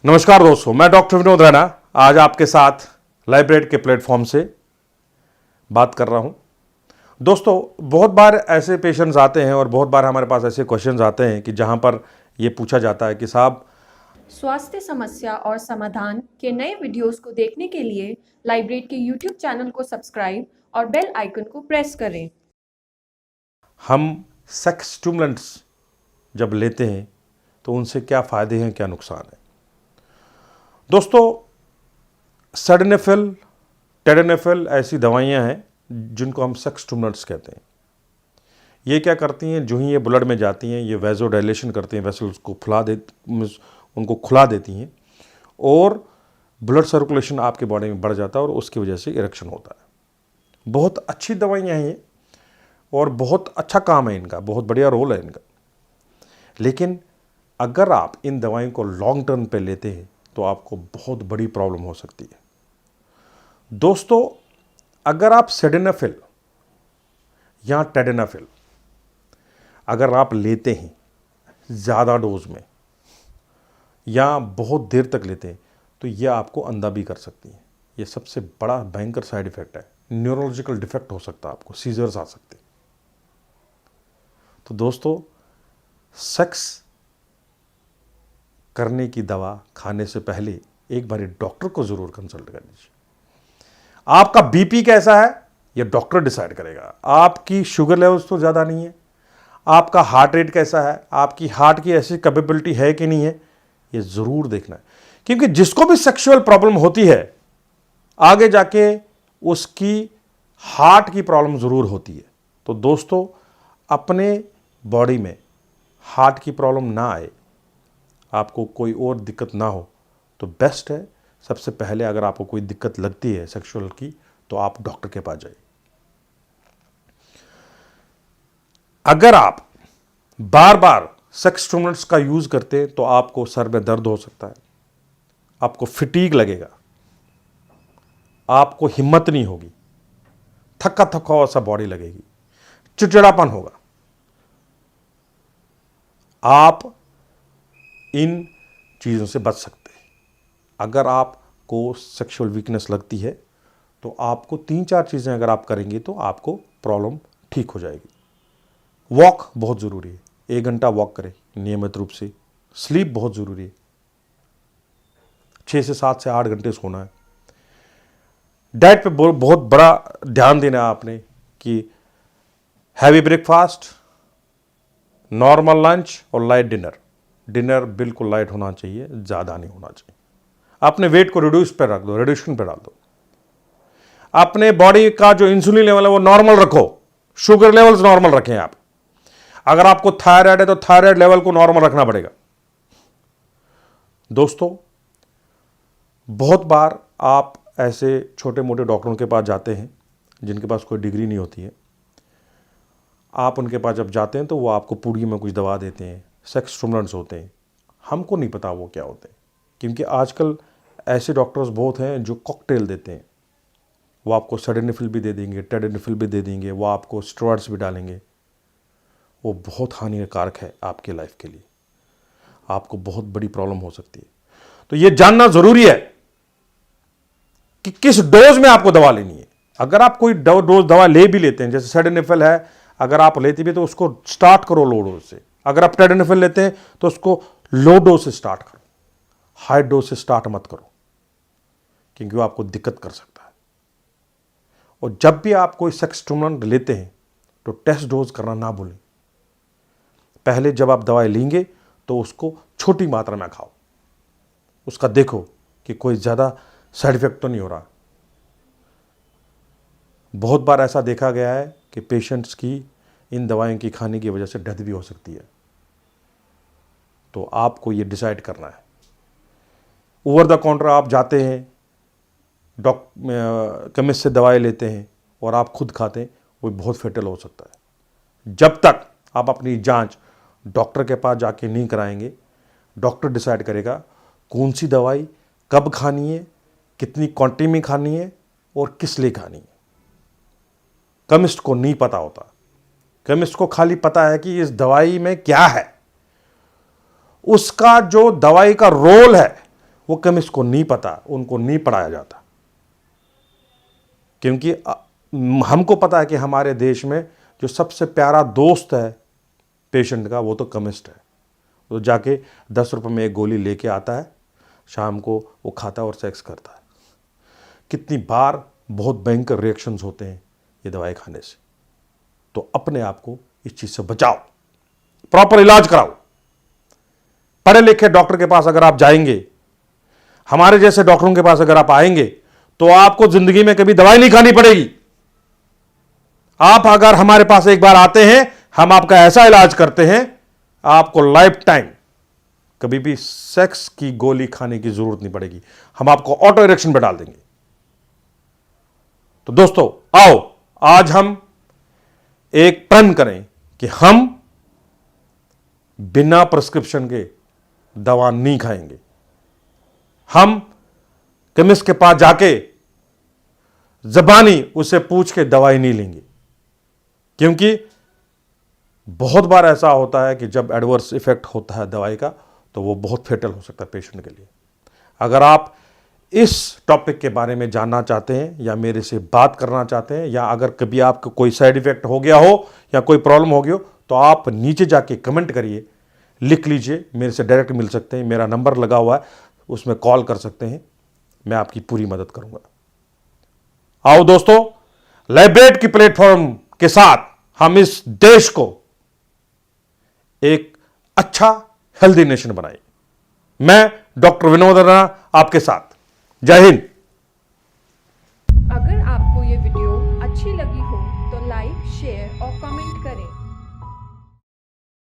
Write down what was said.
नमस्कार दोस्तों, मैं डॉक्टर विनोद रैना आज आपके साथ लाइब्रेट के प्लेटफॉर्म से बात कर रहा हूं। दोस्तों, बहुत बार ऐसे पेशेंट्स आते हैं और बहुत बार हमारे पास ऐसे क्वेश्चंस आते हैं कि जहां पर ये पूछा जाता है कि साहब, स्वास्थ्य समस्या और समाधान के नए वीडियोस को देखने के लिए लाइब्रेट के यूट्यूब चैनल को सब्सक्राइब और बेल आइकन को प्रेस करें। हम सेक्स स्टिमुलेंट्स जब लेते हैं तो उनसे क्या फ़ायदे हैं, क्या नुकसान है। दोस्तों, सडेनेफिल, टेडेनेफिल ऐसी दवाइयां हैं जिनको हम सेक्स स्टिमुलेंट्स कहते हैं। ये क्या करती हैं, जो ही ये ब्लड में जाती हैं ये वेजोडाइलेशन करती हैं, वेसल्स को उनको खुला देती हैं और ब्लड सर्कुलेशन आपके बॉडी में बढ़ जाता है और उसकी वजह से इरेक्शन होता है। बहुत अच्छी दवाइयाँ हैं ये और बहुत अच्छा काम है इनका, बहुत बढ़िया रोल है इनका। लेकिन अगर आप इन दवाइयों को लॉन्ग टर्म पे लेते हैं तो आपको बहुत बड़ी प्रॉब्लम हो सकती है। दोस्तों, अगर आप सिडेनेफिल या टेडेनाफिल अगर आप लेते हैं ज़्यादा डोज में या बहुत देर तक लेते हैं तो यह आपको अंधा भी कर सकती है। यह सबसे बड़ा भयंकर साइड इफेक्ट है। न्यूरोलॉजिकल डिफेक्ट हो सकता है, आपको सीजर्स आ सकते हैं। तो दोस्तों, सेक्स करने की दवा खाने से पहले एक बार डॉक्टर को ज़रूर कंसल्ट कर लीजिए। आपका बीपी कैसा है यह डॉक्टर डिसाइड करेगा। आपकी शुगर लेवल्स तो ज़्यादा नहीं है, आपका हार्ट रेट कैसा है, आपकी हार्ट की ऐसी कैपेबिलिटी है कि नहीं है, यह ज़रूर देखना है। क्योंकि जिसको भी सेक्सुअल प्रॉब्लम होती है आगे जाके उसकी हार्ट की प्रॉब्लम ज़रूर होती है। तो दोस्तों, अपने बॉडी में हार्ट की प्रॉब्लम ना आए, आपको कोई और दिक्कत ना हो तो बेस्ट है सबसे पहले अगर आपको कोई दिक्कत लगती है सेक्सुअल की तो आप डॉक्टर के पास जाइए। अगर आप बार बार सेक्स स्टिमुलेंट्स का यूज करते हैं तो आपको सर में दर्द हो सकता है, आपको फिटीग लगेगा, आपको हिम्मत नहीं होगी, थका थका हुआ सा बॉडी लगेगी, चिड़चिड़ापन होगा। आप इन चीज़ों से बच सकते हैं। अगर आपको सेक्सुअल वीकनेस लगती है तो आपको 3-4 चीज़ें अगर आप करेंगे तो आपको प्रॉब्लम ठीक हो जाएगी। वॉक बहुत ज़रूरी है, 1 घंटा वॉक करें नियमित रूप से। स्लीप बहुत ज़रूरी है, 6 से 7 से 8 घंटे सोना है। डाइट पे बहुत बड़ा ध्यान देना है आपने कि हैवी ब्रेकफास्ट, नॉर्मल लंच और लाइट डिनर। डिनर बिल्कुल लाइट होना चाहिए, ज़्यादा नहीं होना चाहिए। अपने वेट को रिड्यूस पे रख दो, रिड्यूशन पे डाल दो। अपने बॉडी का जो इंसुलिन लेवल है वो नॉर्मल रखो, शुगर लेवल्स नॉर्मल रखें आप। अगर आपको थायराइड है तो थायराइड लेवल को नॉर्मल रखना पड़ेगा। दोस्तों, बहुत बार आप ऐसे छोटे मोटे डॉक्टरों के पास जाते हैं जिनके पास कोई डिग्री नहीं होती है। आप उनके पास जब जाते हैं तो वो आपको पूड़ी में कुछ दवा देते हैं, सेक्स स्टिमुलेंट्स होते हैं। हमको नहीं पता वो क्या होते हैं, क्योंकि आजकल ऐसे डॉक्टर्स बहुत हैं जो कॉकटेल देते हैं। वो आपको सडेनेफिल भी दे देंगे, टेडेनेफिल भी दे देंगे, वो आपको स्टेरॉइड्स भी डालेंगे। वो बहुत हानिकारक है आपके लाइफ के लिए, आपको बहुत बड़ी प्रॉब्लम हो सकती है। तो ये जानना ज़रूरी है कि किस डोज में आपको दवा लेनी है। अगर आप कोई डोज दवा ले भी लेते हैं, जैसे सडेनेफिल है, अगर आप लेते भी तो उसको स्टार्ट करो लो डोज से। अगर आप टेडेनेफिल लेते हैं तो उसको लो डोज से स्टार्ट करो, हाई डोज से स्टार्ट मत करो, क्योंकि वो आपको दिक्कत कर सकता है। और जब भी आप कोई सेक्स स्टिमुलेंट लेते हैं तो टेस्ट डोज करना ना भूलें। पहले जब आप दवाई लेंगे तो उसको छोटी मात्रा में खाओ, उसका देखो कि कोई ज़्यादा साइड इफेक्ट तो नहीं हो रहा। बहुत बार ऐसा देखा गया है कि पेशेंट्स की इन दवाइयों की खाने की वजह से डेथ भी हो सकती है। तो आपको ये डिसाइड करना है। ओवर द काउंटर आप जाते हैं, केमिस्ट से दवाई लेते हैं और आप खुद खाते हैं, वो बहुत फेटल हो सकता है। जब तक आप अपनी जांच डॉक्टर के पास जाके नहीं कराएंगे, डॉक्टर डिसाइड करेगा कौन सी दवाई कब खानी है, कितनी क्वांटिटी में खानी है और किस लिए खानी है। केमिस्ट को नहीं पता होता। केमिस्ट को खाली पता है कि इस दवाई में क्या है, उसका जो दवाई का रोल है वो केमिस्ट को नहीं पता, उनको नहीं पढ़ाया जाता, क्योंकि हमको पता है कि हमारे देश में जो सबसे प्यारा दोस्त है पेशेंट का वो तो केमिस्ट है। तो जाके 10 रुपये में एक गोली लेके आता है, शाम को वो खाता है और सेक्स करता है। कितनी बार बहुत भयंकर रिएक्शंस होते हैं ये दवाई खाने से। तो अपने आप को इस चीज़ से बचाओ, प्रॉपर इलाज कराओ। पढ़े लिखे डॉक्टर के पास अगर आप जाएंगे, हमारे जैसे डॉक्टरों के पास अगर आप आएंगे, तो आपको जिंदगी में कभी दवाई नहीं खानी पड़ेगी। आप अगर हमारे पास एक बार आते हैं, हम आपका ऐसा इलाज करते हैं, आपको लाइफ टाइम कभी भी सेक्स की गोली खाने की जरूरत नहीं पड़ेगी। हम आपको ऑटो इरेक्शन पे डाल देंगे। तो दोस्तों आओ, आज हम एक प्रण करें कि हम बिना प्रिस्क्रिप्शन के दवा नहीं खाएंगे। हम केमिस्ट के पास जाके जबानी उसे पूछ के दवाई नहीं लेंगे, क्योंकि बहुत बार ऐसा होता है कि जब एडवर्स इफेक्ट होता है दवाई का, तो वो बहुत फेटल हो सकता है पेशेंट के लिए। अगर आप इस टॉपिक के बारे में जानना चाहते हैं या मेरे से बात करना चाहते हैं, या अगर कभी आपको कोई साइड इफेक्ट हो गया हो या कोई प्रॉब्लम हो गई हो, तो आप नीचे जाके कमेंट करिए, लिख लीजिए, मेरे से डायरेक्ट मिल सकते हैं। मेरा नंबर लगा हुआ है, उसमें कॉल कर सकते हैं, मैं आपकी पूरी मदद करूंगा। आओ दोस्तों, लाइब्रेट की प्लेटफॉर्म के साथ हम इस देश को एक अच्छा हेल्दी नेशन बनाए। मैं डॉक्टर विनोद राणा आपके साथ। जय हिंद।